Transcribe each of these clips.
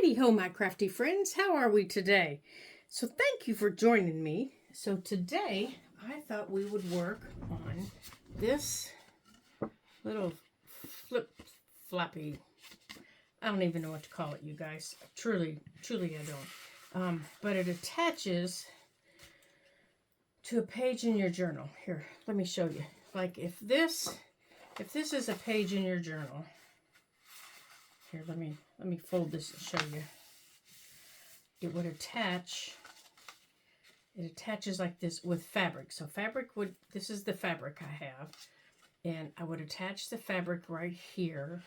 Heidi ho, my crafty friends. How are we today? So thank you for joining me. So today I thought we would work on this little flip floppy. I don't even know what to call it, you guys. Truly I don't. But it attaches to a page in your journal. Here, let me show you. Like if this is a page in your journal. Here, let me fold this and show you. It would attach. It attaches like this with fabric. So this is the fabric I have. And I would attach the fabric right here.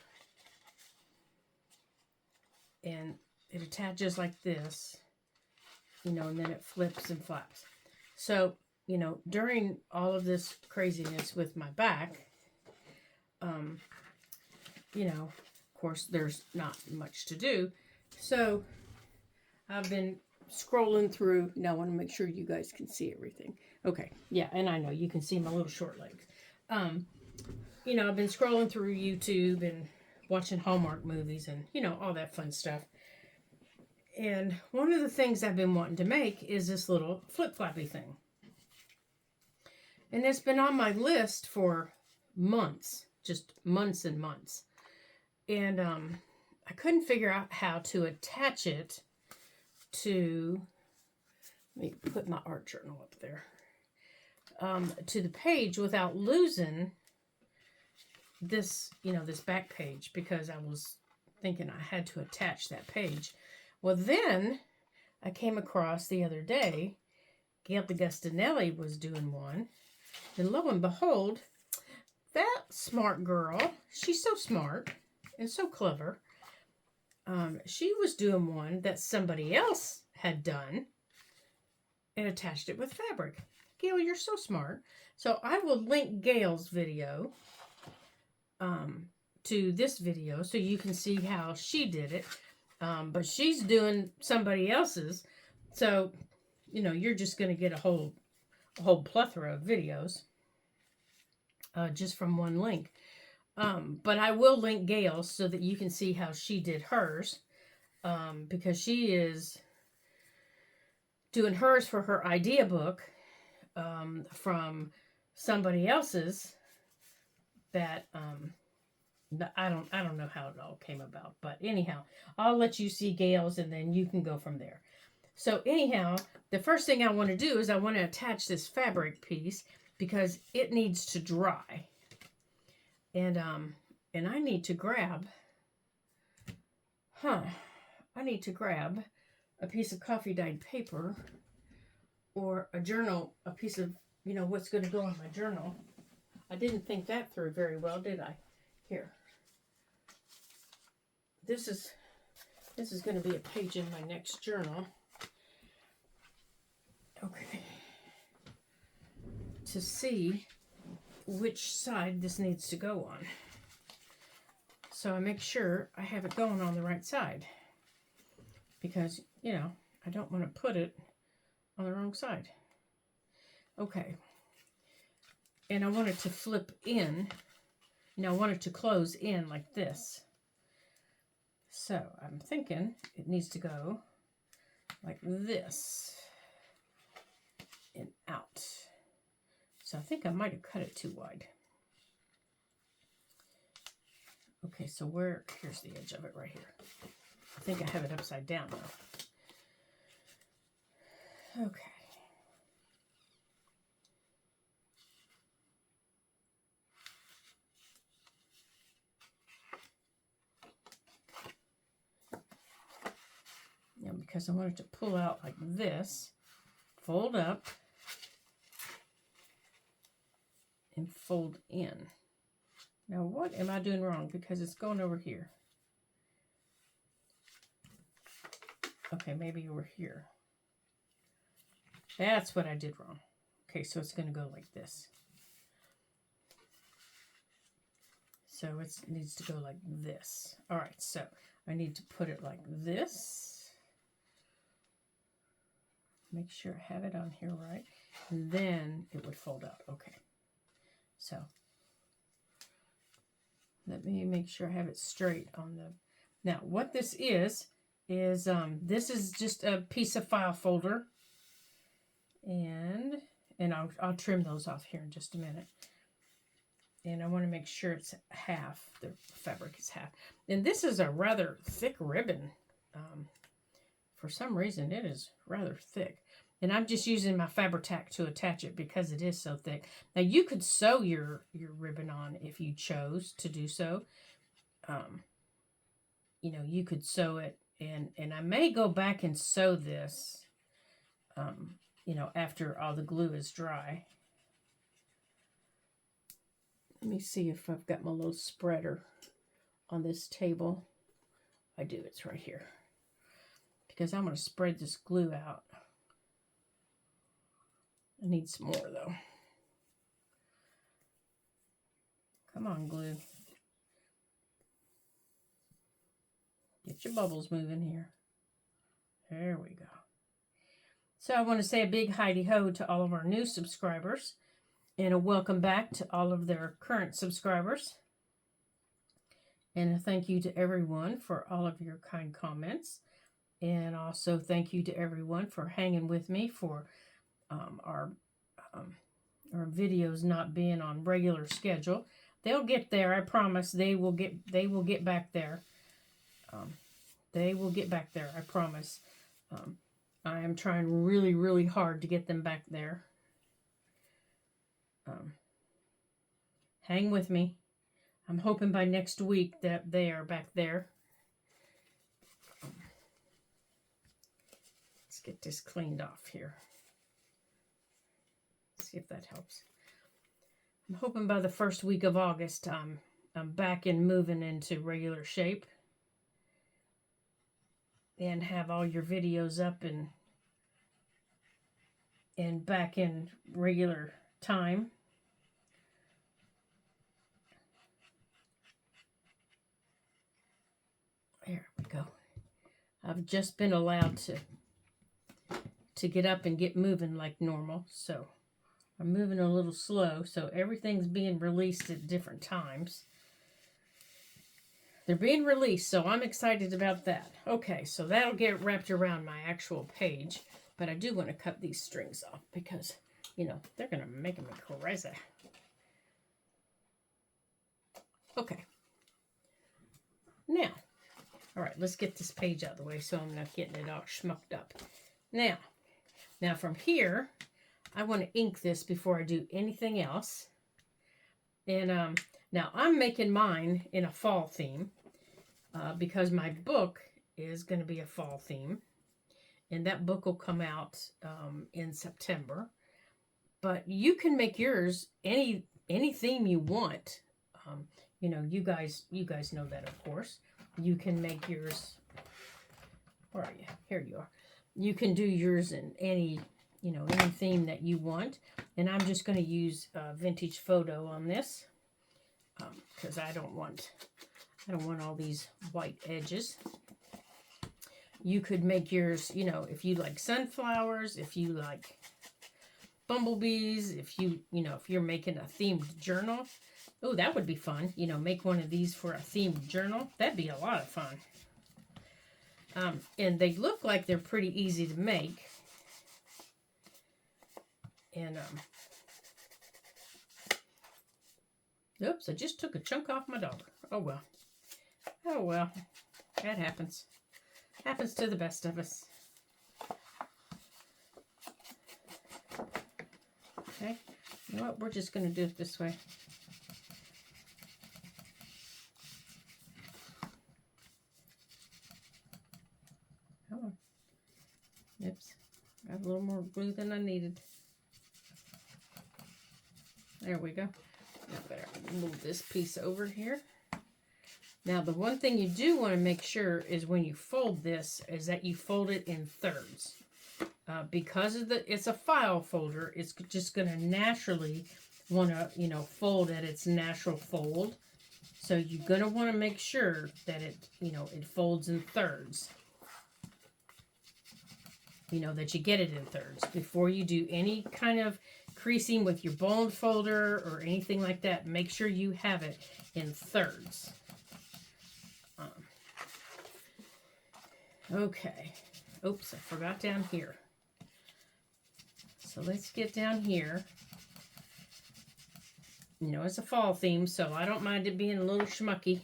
And it attaches like this, and then it flips and flaps. So, during all of this craziness with my back, of course, there's not much to do. So I've been scrolling through. Now I want to make sure you guys can see everything. Okay. Yeah. And I know you can see my little short legs. I've been scrolling through YouTube and watching Hallmark movies and, all that fun stuff. And one of the things I've been wanting to make is this little flip-floppy thing. And it's been on my list for months, just months and months. And I couldn't figure out how to attach it to, let me put my art journal up there, to the page without losing this, this back page, because I was thinking I had to attach that page. Well, then I came across the other day, Gail DeGustinelli was doing one, and lo and behold, that smart girl, she's so smart and so clever. She was doing one that somebody else had done and attached it with fabric. Gail, you're so smart. So I will link Gail's video to this video so you can see how she did it. But she's doing somebody else's. So, you're just going to get a whole plethora of videos just from one link. But I will link Gail's so that you can see how she did hers, because she is doing hers for her idea book from somebody else's that I don't know how it all came about. But anyhow, I'll let you see Gail's and then you can go from there. So anyhow, the first thing I want to do is I want to attach this fabric piece because it needs to dry. And I need to grab, I need to grab a piece of coffee dyed paper or a journal, a piece of, what's going to go on my journal. I didn't think that through very well, did I? Here. This is going to be a page in my next journal. Okay. To see which side this needs to go on. So I make sure I have it going on the right side. Because, I don't want to put it on the wrong side. Okay. And I want it to flip in. I want it to close in like this. So I'm thinking it needs to go like this and out. So I think I might have cut it too wide. Okay, so here's the edge of it right here. I think I have it upside down now. Okay. Now, because I wanted to pull out like this, fold up, and fold in. Now, what am I doing wrong? Because it's going over here. Okay, maybe over here. That's what I did wrong. Okay, so it's going to go like this. So it needs to go like this. All right, so I need to put it like this. Make sure I have it on here right. And then it would fold out. Okay. So let me make sure I have it straight on the... Now, what this is is this is just a piece of file folder, and I'll trim those off here in just a minute. And I want to make sure it's half, the fabric is half. And this is a rather thick ribbon. For some reason, it is rather thick. And I'm just using my Fabri-Tac to attach it because it is so thick. Now, you could sew your ribbon on if you chose to do so. You know, you could sew it. And I may go back and sew this, you know, after all the glue is dry. Let me see if I've got my little spreader on this table. I do, it's right here. Because I'm going to spread this glue out. I need some more though. Come on, glue. Get your bubbles moving here. There we go. So I want to say a big hi-de-ho to all of our new subscribers. And a welcome back to all of their current subscribers. And a thank you to everyone for all of your kind comments. And also thank you to everyone for hanging with me for our videos not being on regular schedule. They'll get there, I promise. They will get back there. They will get back there, I promise. I am trying really, really hard to get them back there. Hang with me. I'm hoping by next week that they are back there. Let's get this cleaned off here. See if that helps. I'm hoping by the first week of August I'm back and moving into regular shape and have all your videos up and back in regular time. There we go. I've just been allowed to get up and get moving like normal, so I'm moving a little slow, so everything's being released at different times. They're being released, so I'm excited about that. Okay, so that'll get wrapped around my actual page, but I do want to cut these strings off because, you know, they're going to make me crazy. Okay. Now, all right, let's get this page out of the way so I'm not getting it all schmucked up. Now from here, I want to ink this before I do anything else. And now I'm making mine in a fall theme because my book is going to be a fall theme. And that book will come out in September. But you can make yours any theme you want. You know, you guys know that, of course. You can make yours. Where are you? Here you are. You can do yours in any theme that you want. And I'm just going to use vintage photo on this because I don't want all these white edges. You could make yours, you know, if you like sunflowers, if you like bumblebees, if you're making a themed journal. Oh, that would be fun. You know, make one of these for a themed journal. That'd be a lot of fun. And they look like they're pretty easy to make. And, oops, I just took a chunk off my dollar. Oh, well. Oh, well. That happens. Happens to the best of us. Okay. You know what? We're just going to do it this way. Come on. Oops. Got a little more glue than I needed. There we go. Now I better move this piece over here. Now the one thing you do want to make sure is when you fold this is that you fold it in thirds. Because of it's a file folder, it's just going to naturally want to, you know, fold at its natural fold. So you're going to want to make sure that it, you know, it folds in thirds. You know, that you get it in thirds before you do any kind of creasing with your bone folder or anything like that. Make sure you have it in thirds. Okay. Oops, I forgot down here. So let's get down here. You know, it's a fall theme, so I don't mind it being a little schmucky.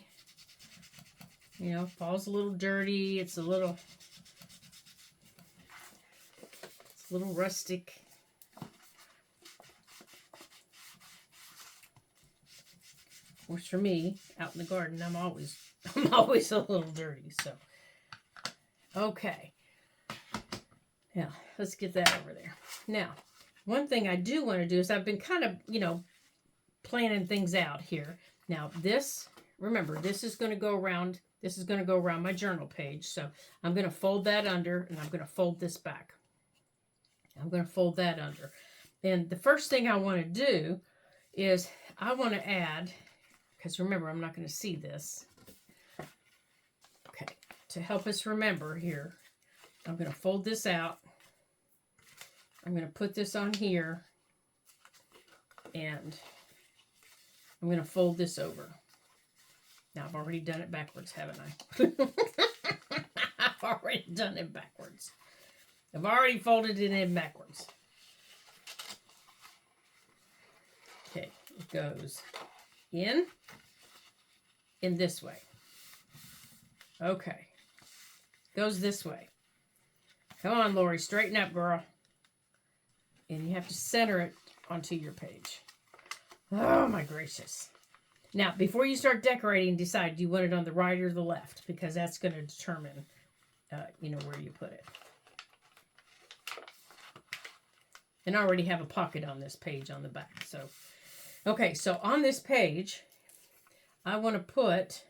You know, fall's a little dirty. It's a little rustic. Of course, for me, out in the garden, I'm always a little dirty. So, okay. Now, let's get that over there. Now, one thing I do want to do is I've been kind of, you know, planning things out here. Now, this, remember, this is going to go around. This is going to go around my journal page. So, I'm going to fold that under, and I'm going to fold this back. I'm going to fold that under. And the first thing I want to do is I want to add, because remember, I'm not going to see this. Okay, to help us remember here, I'm going to fold this out. I'm going to put this on here. And I'm going to fold this over. Now, I've already done it backwards, haven't I? I've already done it backwards. I've already folded it in backwards. Okay, it goes in this way. Okay. Goes this way. Come on, Lori, straighten up, girl. And you have to center it onto your page. Oh, my gracious. Now, before you start decorating, decide, do you want it on the right or the left? Because that's going to determine, you know, where you put it. And I already have a pocket on this page on the back. So, okay, so on this page, I want to put,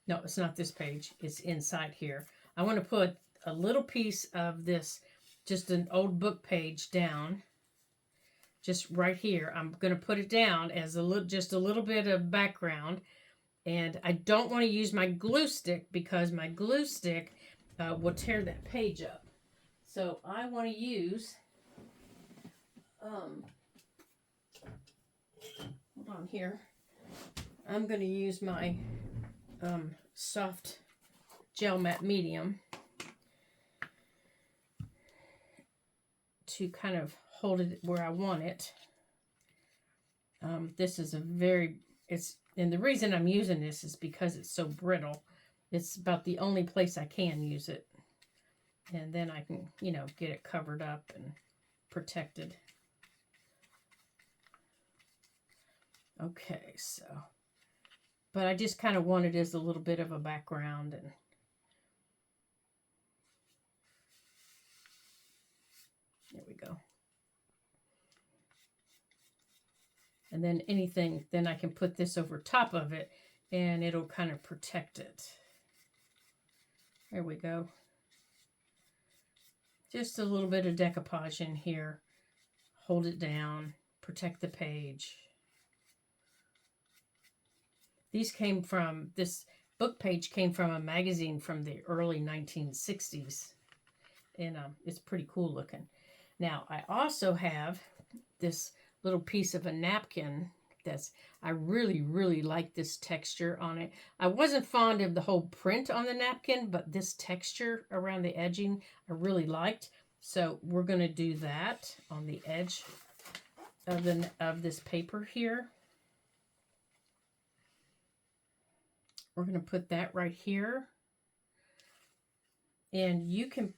no, it's not this page. It's inside here. I want to put a little piece of this, just an old book page down. Just right here. I'm going to put it down as just a little bit of background. And I don't want to use my glue stick because my glue stick will tear that page up. So I want to use, hold on here. I'm going to use my soft gel matte medium to kind of hold it where I want it. This is and the reason I'm using this is because it's so brittle. It's about the only place I can use it. And then I can, you know, get it covered up and protected. Okay, so, but I just kind of want it as a little bit of a background. And there we go. And then then I can put this over top of it and it'll kind of protect it. There we go. Just a little bit of decoupage in here. Hold it down, protect the page. This book page came from a magazine from the early 1960s. And it's pretty cool looking. Now, I also have this little piece of a napkin I really, really like this texture on it. I wasn't fond of the whole print on the napkin, but this texture around the edging I really liked. So we're going to do that on the edge of this paper here. We're going to put that right here. And you can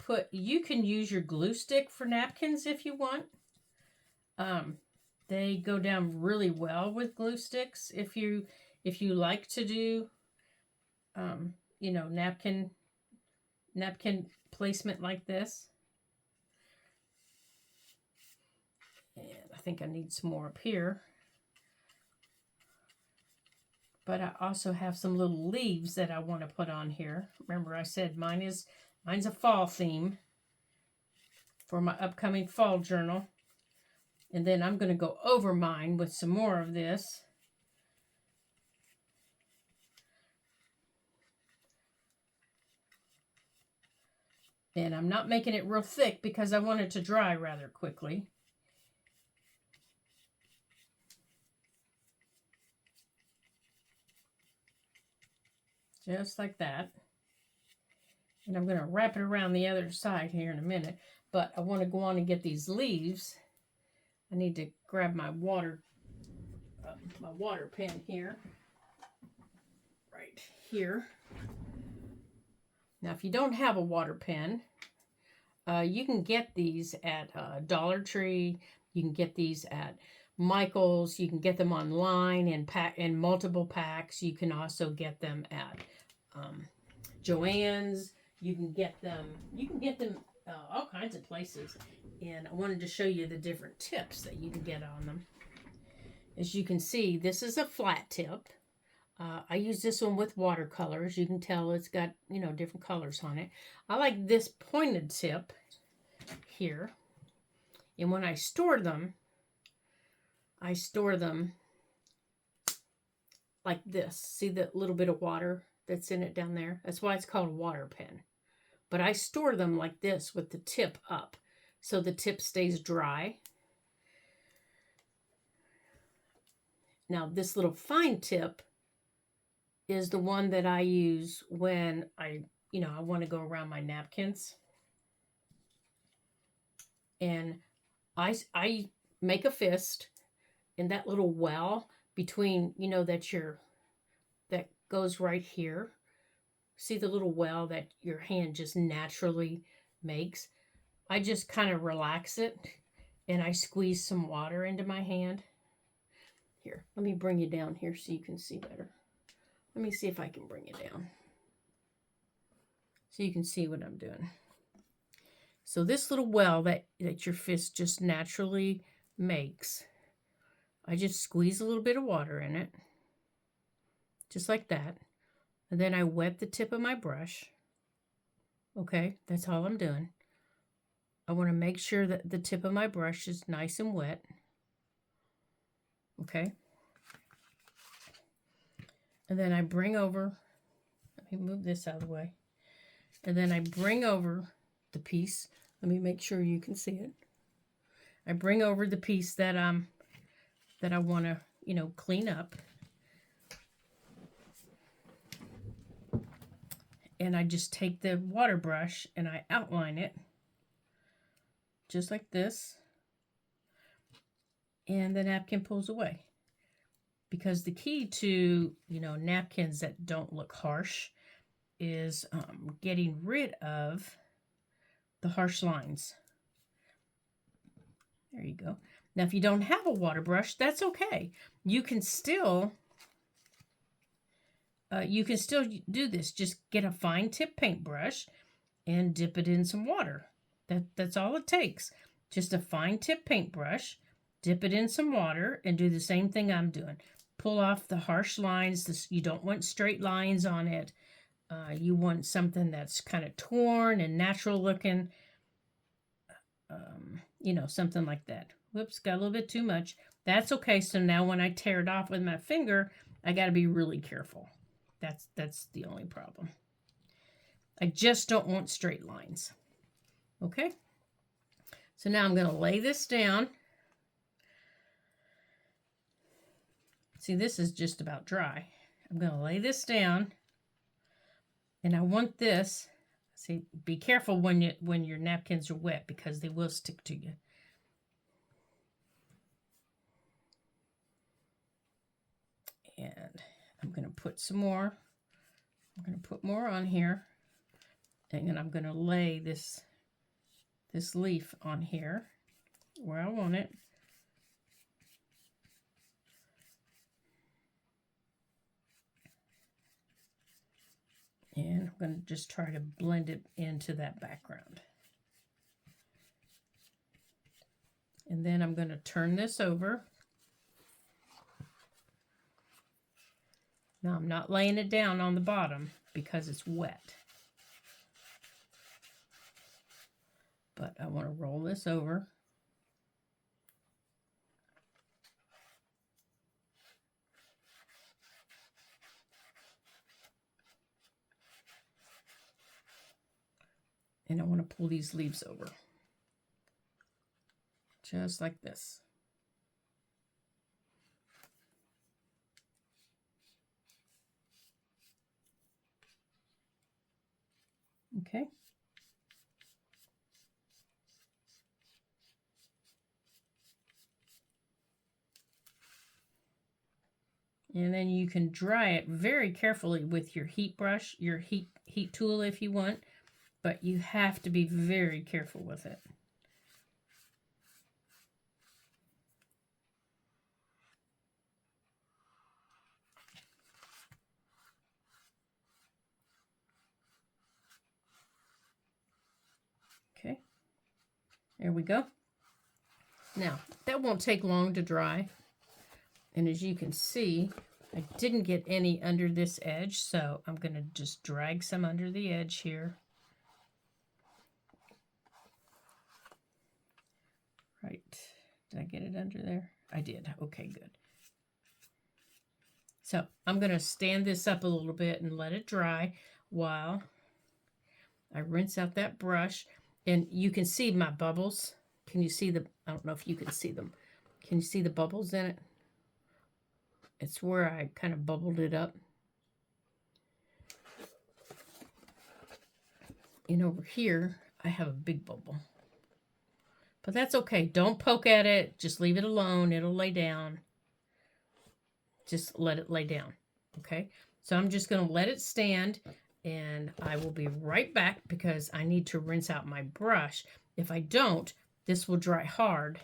use your glue stick for napkins if you want. They go down really well with glue sticks if you like to do, you know, napkin placement like this. And I think I need some more up here. But I also have some little leaves that I want to put on here. Remember, I said mine's a fall theme for my upcoming fall journal. And then I'm going to go over mine with some more of this. And I'm not making it real thick because I want it to dry rather quickly. Just like that. And I'm going to wrap it around the other side here in a minute. But I want to go on and get these leaves. I need to grab my water pen here. Right here. Now, if you don't have a water pen, you can get these at Dollar Tree. You can get these at Michael's. You can get them online in multiple packs. You can also get them at Joann's. You can get them all kinds of places. And I wanted to show you the different tips that you can get on them. As you can see, this is a flat tip. I use this one with watercolors. You can tell it's got, different colors on it. I like this pointed tip here. And when I store them like this. See the little bit of water that's in it down there? That's why it's called a water pen. But I store them like this with the tip up, so the tip stays dry. Now this little fine tip is the one that I use when I want to go around my napkins. And I make a fist in that little well between, that goes right here. See the little well that your hand just naturally makes? I just kind of relax it and I squeeze some water into my hand. Here, let me bring you down here so you can see better. Let me see if I can bring you down so you can see what I'm doing. So this little well that your fist just naturally makes, I just squeeze a little bit of water in it, just like that. And then I wet the tip of my brush. Okay, that's all I'm doing. I want to make sure that the tip of my brush is nice and wet. Okay. And then I bring over, let me move this out of the way. And then I bring over the piece. Let me make sure you can see it. I bring over the piece that I want to, clean up. And I just take the water brush and I outline it just like this. And the napkin pulls away. Because the key to, napkins that don't look harsh is getting rid of the harsh lines. There you go. Now, if you don't have a water brush, that's okay. You can still do this. Just get a fine tip paintbrush and dip it in some water. That's all it takes. Just a fine tip paintbrush, dip it in some water, and do the same thing I'm doing. Pull off the harsh lines. You don't want straight lines on it. You want something that's kind of torn and natural looking. Something like that. Whoops, got a little bit too much. That's okay. So now when I tear it off with my finger, I got to be really careful. That's the only problem. I just don't want straight lines. Okay. So now I'm going to lay this down. See, this is just about dry. I'm going to lay this down. And I want this. See, be careful when your napkins are wet because they will stick to you. And I'm going to put some more. I'm going to put more on here. And then I'm going to lay this leaf on here where I want it. And I'm going to just try to blend it into that background. And then I'm going to turn this over. Now I'm not laying it down on the bottom because it's wet. But I want to roll this over. And I want to pull these leaves over. Just like this. Okay. And then you can dry it very carefully with your heat brush, your heat tool if you want, but you have to be very careful with it. Okay, there we go. Now, that won't take long to dry. And as you can see, I didn't get any under this edge, so I'm going to just drag some under the edge here. Right. Did I get it under there? I did. Okay, good. So I'm going to stand this up a little bit and let it dry while I rinse out that brush. And you can see my bubbles. Can you see the, I don't know if you can see them. Can you see the bubbles in it? It's where I kind of bubbled it up. And over here, I have a big bubble. But that's okay. Don't poke at it. Just leave it alone. It'll lay down. Just let it lay down. Okay? So I'm just going to let it stand. And I will be right back because I need to rinse out my brush. If I don't, this will dry hard.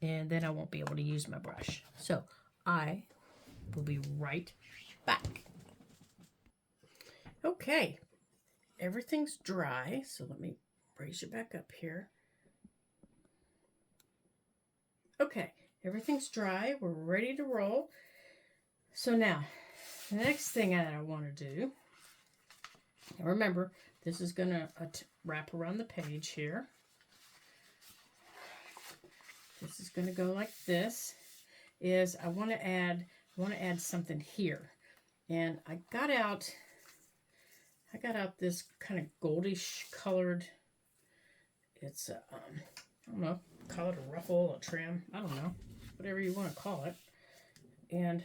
And then I won't be able to use my brush. So I will be right back. Okay. Everything's dry. So let me raise it back up here. Okay, everything's dry. We're ready to roll. So now, the next thing that I want to do, remember, this is going to wrap around the page here. This is going to go like this. Is I want to add something here, and I got out this kind of goldish colored. It's I don't know. Call it a ruffle, a trim, I don't know, whatever you want to call it. And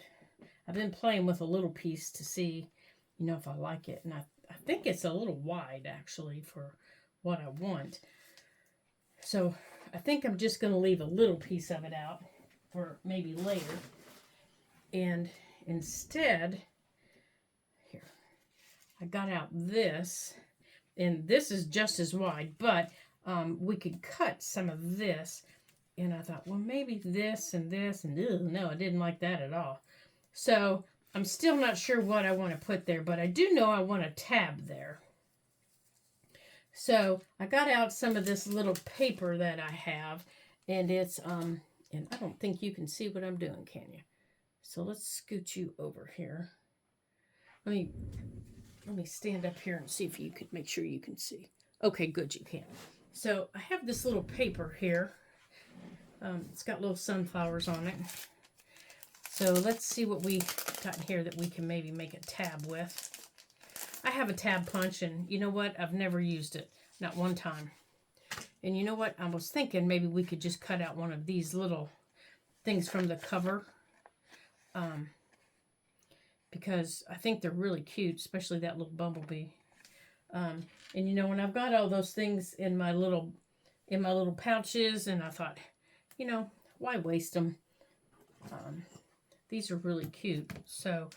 I've been playing with a little piece to see, if I like it. And I think it's a little wide, actually, for what I want. So I think I'm just going to leave a little piece of it out for maybe later. And instead, here, I got out this. And this is just as wide, but we could cut some of this. And I thought, well, maybe this and this. And no, I didn't like that at all. So I'm still not sure what I want to put there, but I do know I want a tab there. So I got out some of this little paper that I have. And it's, and I don't think you can see what I'm doing, can you? So let's scoot you over here. Let me stand up here and see if you could make sure you can see. Okay, good, you can. So I have this little paper here. It's got little sunflowers on it. So let's see what we got in here that we can maybe make a tab with. I have a tab punch, and you know what? I've never used it. Not one time. And you know what? I was thinking maybe we could just cut out one of these little things from the cover. Because I think they're really cute, especially that little bumblebee. And when I've got all those things in my little pouches, and I thought, why waste them? These are really cute. So,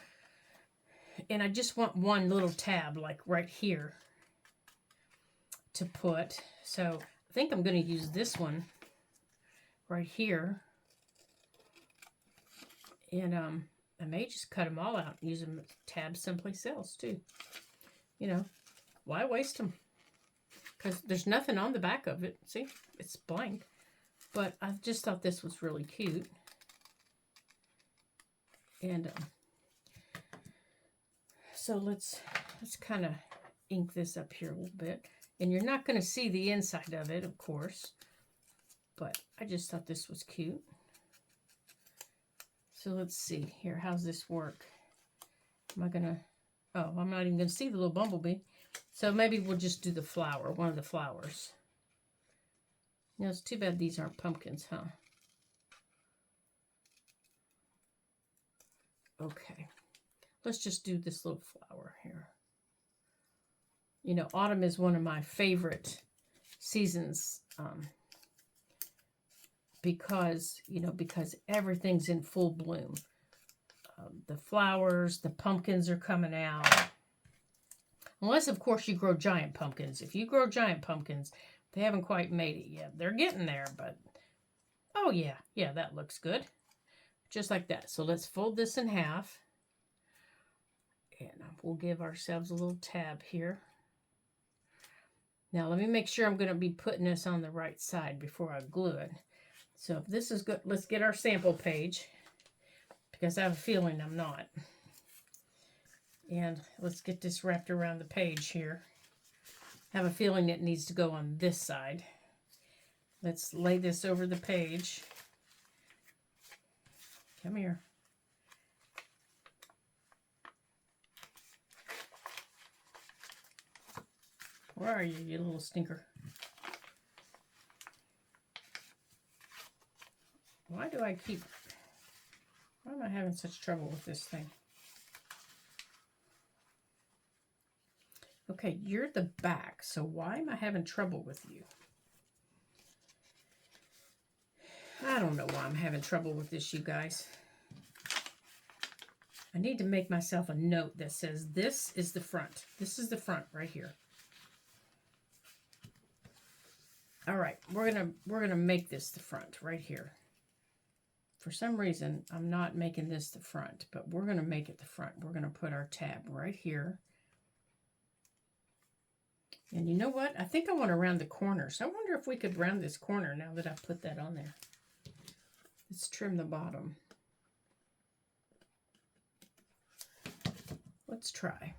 and I just want one little tab, like right here, to put. So I think I'm going to use this one right here. And I may just cut them all out and use them as tabs someplace else too. Why waste them? Because there's nothing on the back of it. See, it's blank. But I just thought this was really cute. And so let's kind of ink this up here a little bit. And you're not going to see the inside of it, of course. But I just thought this was cute. So let's see here. How's this work? Am I going to... Oh, I'm not even going to see the little bumblebee. So maybe we'll just do the flower, one of the flowers. It's too bad these aren't pumpkins, huh? Okay. Let's just do this little flower here. You know, autumn is one of my favorite seasons because, you know, because everything's in full bloom. The flowers, the pumpkins are coming out. Unless, of course, you grow giant pumpkins. If you grow giant pumpkins, they haven't quite made it yet. They're getting there, but... Oh, yeah. Yeah, that looks good. Just like that. So let's fold this in half. And we'll give ourselves a little tab here. Now, let me make sure I'm going to be putting this on the right side before I glue it. So if this is good, let's get our sample page, because I have a feeling I'm not. And let's get this wrapped around the page here. I have a feeling it needs to go on this side. Let's lay this over the page. Come here. Where are you, you little stinker? Why am I having such trouble with this thing? Okay, you're the back, so why am I having trouble with you? I don't know why I'm having trouble with this, you guys. I need to make myself a note that says this is the front. This is the front right here. All right, we're gonna make this the front right here. For some reason, I'm not making this the front, but we're gonna make it the front. We're gonna put our tab right here. And you know what? I think I want to round the corner. So I wonder if we could round this corner now that I've put that on there. Let's trim the bottom. Let's try.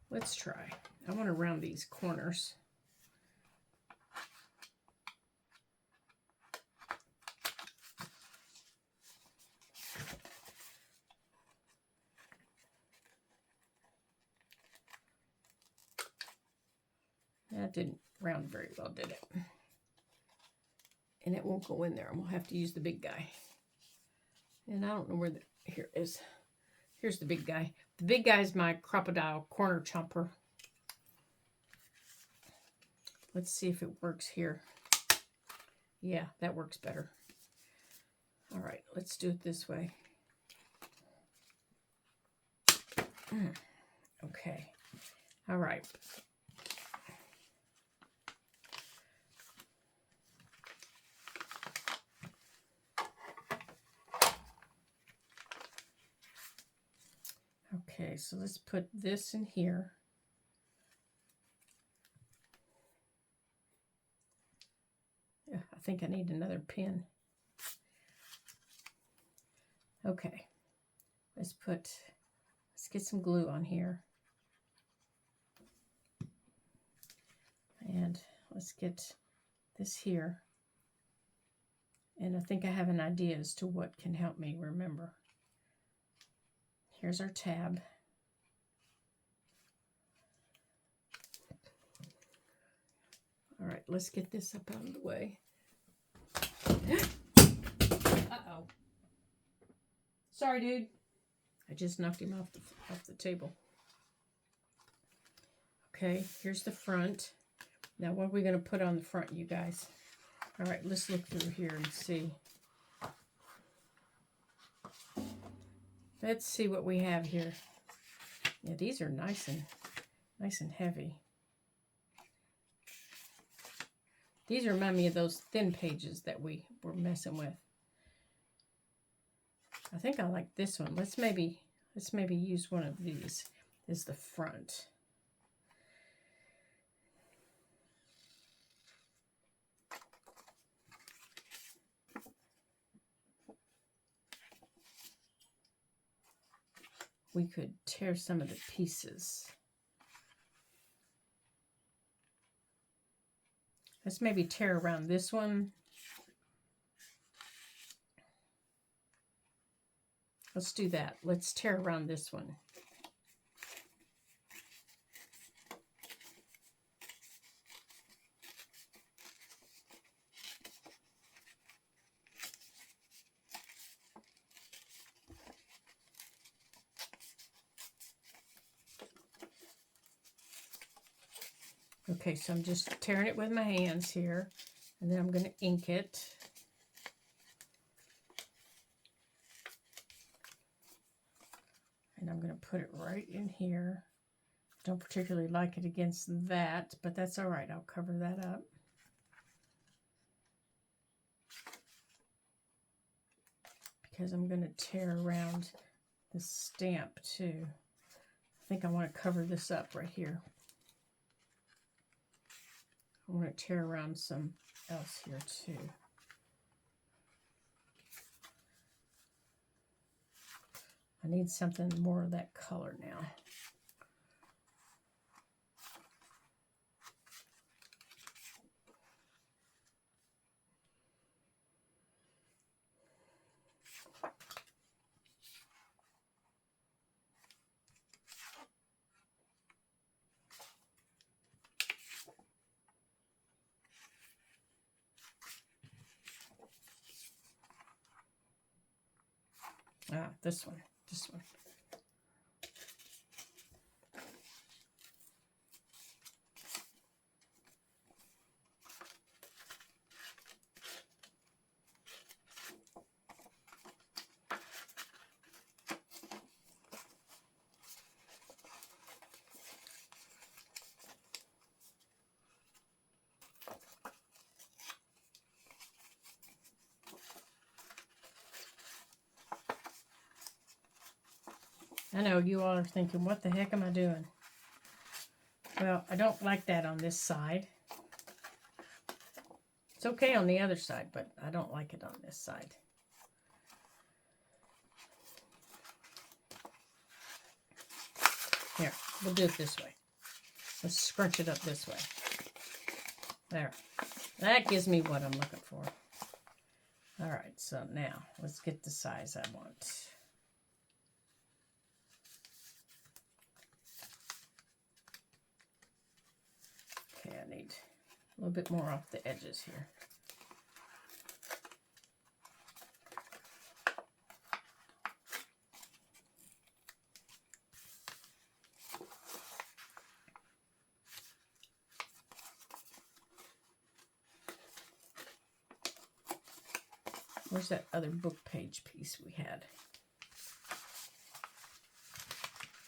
Let's try. I want to round these corners. That didn't round very well, did it? And it won't go in there. We'll have to use the big guy. And I don't know where the... Here it is. Here's the big guy. The big guy is my crocodile corner chomper. Let's see if it works here. Yeah, that works better. All right, let's do it this way. Okay. All right. Okay, so let's put this in here. Yeah, I think I need another pin. Okay, let's get some glue on here. And let's get this here. And I think I have an idea as to what can help me remember. Here's our tab. All right, let's get this up out of the way. Uh-oh. Sorry, dude. I just knocked him off the table. Okay, here's the front. Now, what are we going to put on the front, you guys? All right, let's look through here and see. Let's see what we have here. Yeah, these are nice and heavy. These remind me of those thin pages that we were messing with. I think I like this one. Let's maybe use one of these as the front. We could tear some of the pieces. Let's maybe tear around this one. Let's do that. Let's tear around this one. Okay, so I'm just tearing it with my hands here, and then I'm going to ink it. And I'm going to put it right in here. Don't particularly like it against that, but that's all right. I'll cover that up. Because I'm going to tear around the stamp too. I think I want to cover this up right here. I want to tear around some else here too. I need something more of that color now. Ah, this one. I know you all are thinking, what the heck am I doing? Well, I don't like that on this side. It's okay on the other side, but I don't like it on this side. Here, we'll do it this way. Let's scrunch it up this way. There. That gives me what I'm looking for. All right, so now let's get the size I want. Okay, I need a little bit more off the edges here. Where's that other book page piece we had?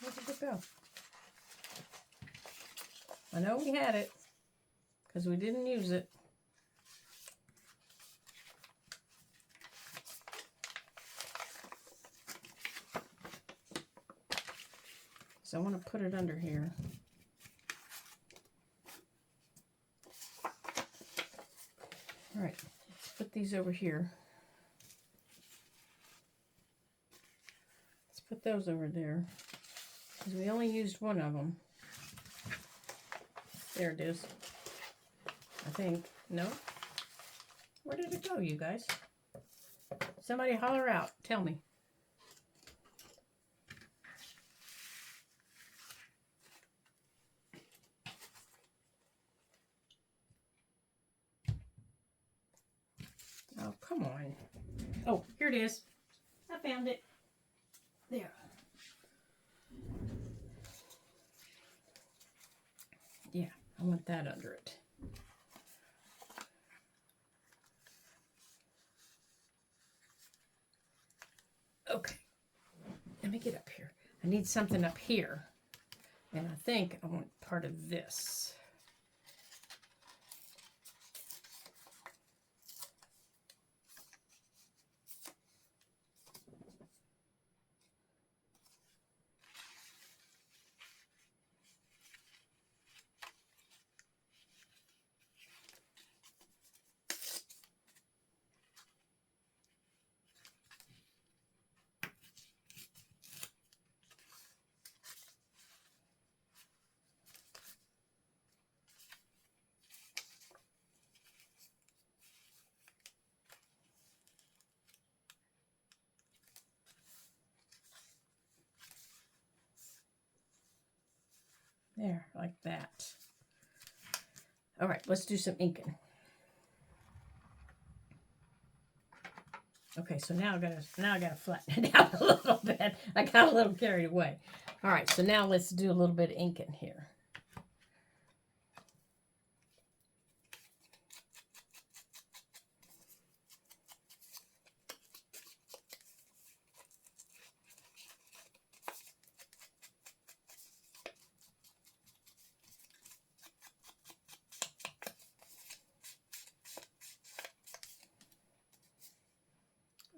Where did it go? I know we had it because we didn't use it. So I want to put it under here. All right, let's put these over here. Let's put those over there because we only used one of them. There it is. I think. No? Where did it go, you guys? Somebody holler out. Tell me. Oh, come on. Oh, here it is. I found it. There. Yeah, I want that under it. Okay. Let me get up here. I need something up here. And I think I want part of this. There, like that. All right, let's do some inking. Okay, so now I gotta flatten it out a little bit. I got a little carried away. All right, so now let's do a little bit of inking here.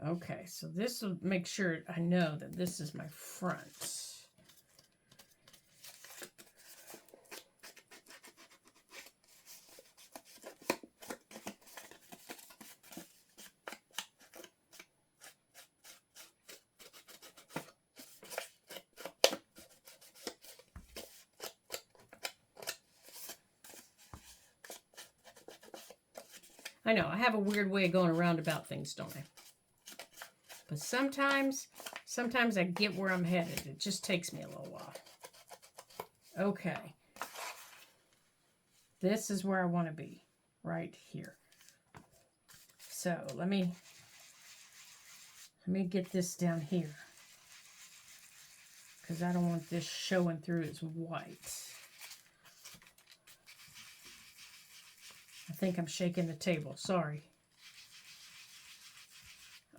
Okay, so this will make sure I know that this is my front. I know, I have a weird way of going around about things, don't I? But sometimes I get where I'm headed. It just takes me a little while. Okay. This is where I want to be, right here. So let me get this down here, because I don't want this showing through as white. I think I'm shaking the table. Sorry.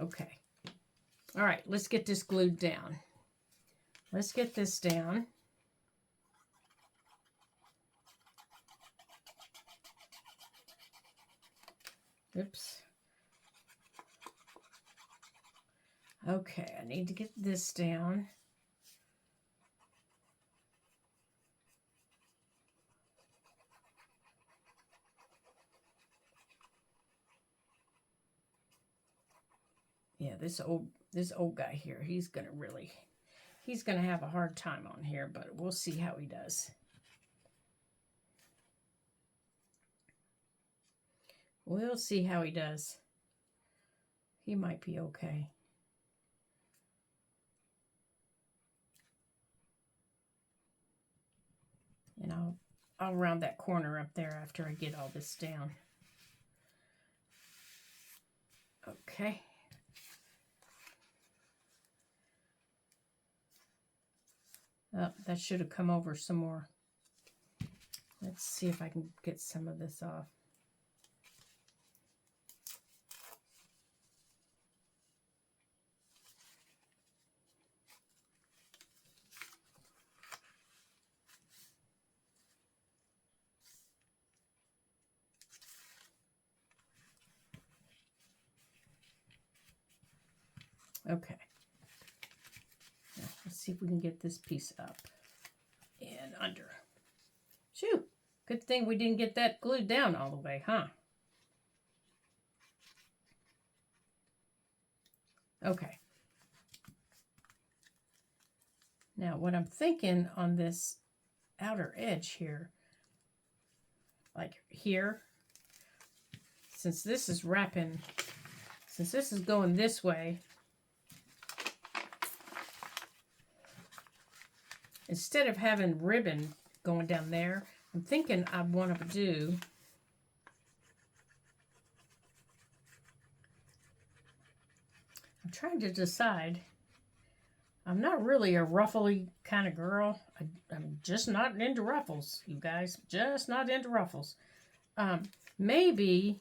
Okay. All right, let's get this glued down. Let's get this down. Oops. Okay, I need to get this down. Yeah, this old guy here, he's gonna have a hard time on here, but we'll see how he does. We'll see how he does. He might be okay. And I'll round that corner up there after I get all this down. Okay. Oh, that should have come over some more. Let's see if I can get some of this off. Okay. Now, let's see if we can get this piece up and under. Shoo! Good thing we didn't get that glued down all the way, huh? Okay. Now, what I'm thinking on this outer edge here, like here, since this is wrapping, since this is going this way, instead of having ribbon going down there, I'm thinking I want to do I'm trying to decide. I'm not really a ruffly kind of girl. I'm just not into ruffles, you guys. Just not into ruffles. Maybe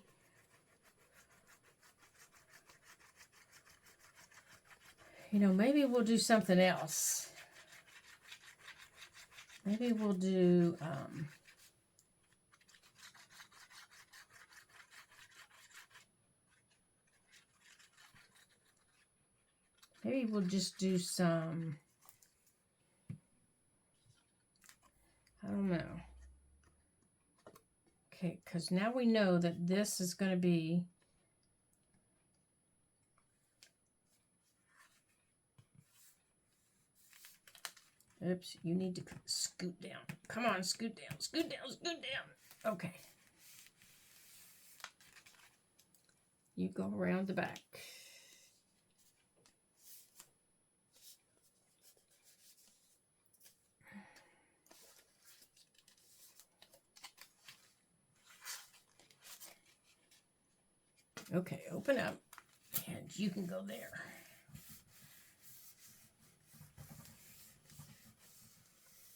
maybe we'll do something else. Maybe we'll do maybe we'll just do some, I don't know. Okay, because now we know that this is going to be oops, you need to scoot down. Come on, scoot down, scoot down, scoot down. Okay. You go around the back. Okay, open up, and you can go there.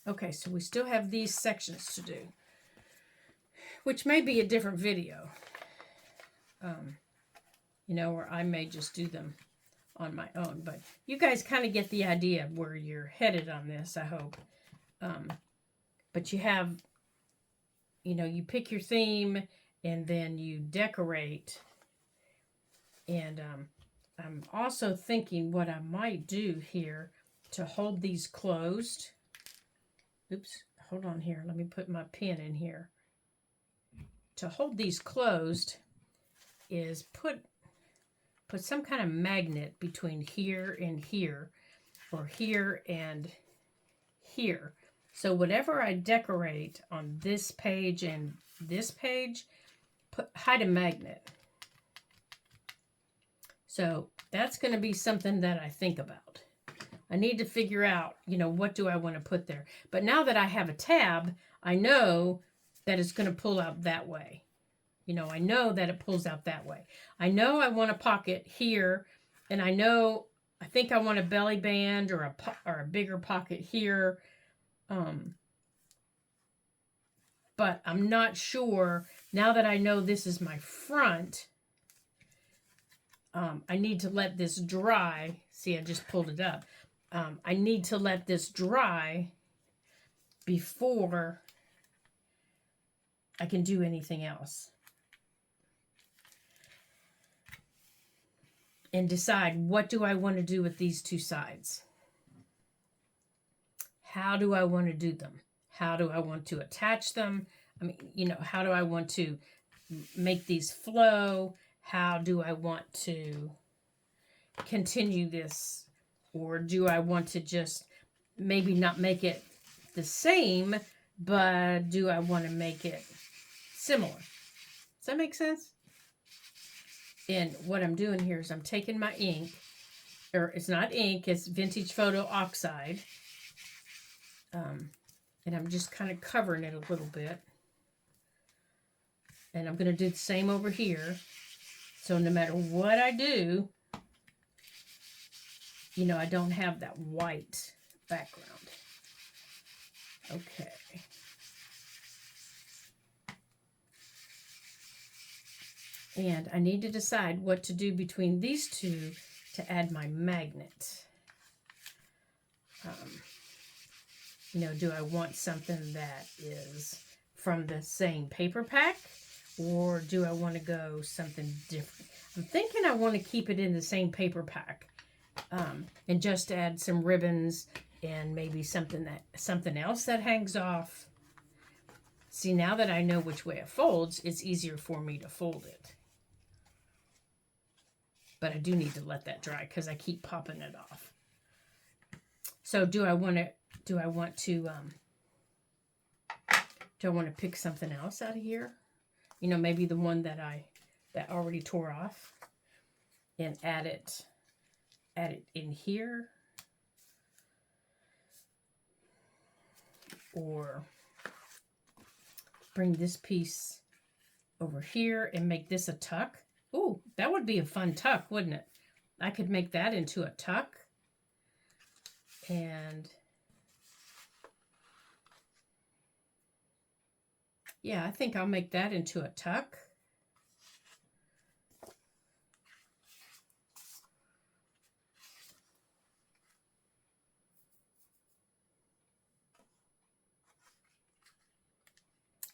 Okay, so we still have these sections to do, which may be a different video, or I may just do them on my own, but you guys kind of get the idea of where you're headed on this, I hope. But you have, you pick your theme, and then you decorate. And I'm also thinking what I might do here to hold these closed. Oops, hold on here. Let me put my pen in here. To hold these closed is put some kind of magnet between here and here, or here and here. So whatever I decorate on this page and this page, hide a magnet. So that's going to be something that I think about. I need to figure out, what do I want to put there? But now that I have a tab, I know that it's going to pull out that way. I know that it pulls out that way. I know I want a pocket here, and I think I want a belly band or a bigger pocket here. But I'm not sure, now that I know this is my front, I need to let this dry. See, I just pulled it up. I need to let this dry before I can do anything else. And decide, what do I want to do with these two sides? How do I want to do them? How do I want to attach them? I mean, how do I want to make these flow? How do I want to continue this? Or do I want to just maybe not make it the same, but do I want to make it similar? Does that make sense? And what I'm doing here is I'm taking my ink, or it's not ink, it's Vintage Photo Oxide. And I'm just kind of covering it a little bit. And I'm going to do the same over here. So no matter what I do, I don't have that white background. Okay. And I need to decide what to do between these two to add my magnet. Do I want something that is from the same paper pack, or do I want to go something different? I'm thinking I want to keep it in the same paper pack, and just add some ribbons and maybe something else that hangs off. See, now that I know which way it folds, it's easier for me to fold it. But I do need to let that dry because I keep popping it off. So do I want to pick something else out of here? Maybe the one that already tore off, and add it in here, or bring this piece over here and make this a tuck. Ooh, that would be a fun tuck, wouldn't it? I could make that into a tuck. And yeah, I think I'll make that into a tuck.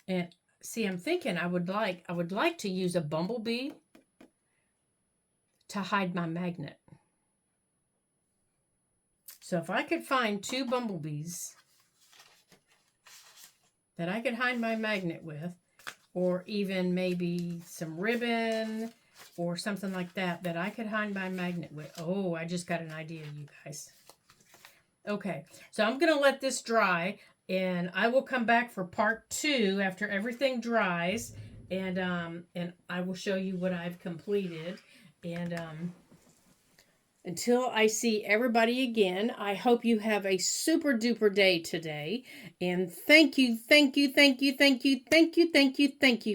And see, I'm thinking I would like to use a bumblebee to hide my magnet. So if I could find 2 bumblebees that I could hide my magnet with, or even maybe some ribbon or something like that I could hide my magnet with. Oh, I just got an idea, you guys. Okay, so I'm going to let this dry, and I will come back for part 2 after everything dries, and I will show you what I've completed. And until I see everybody again, I hope you have a super duper day today. And thank you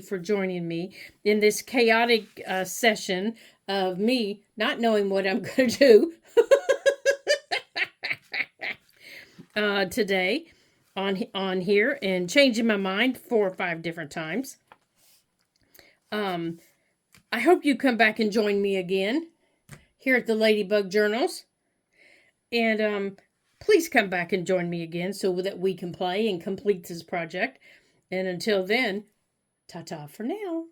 for joining me in this chaotic session of me not knowing what I'm going to do today on here, and changing my mind 4 or 5 different times. I hope you come back and join me again here at the Ladybug Journals. And please come back and join me again so that we can play and complete this project. And until then, ta-ta for now.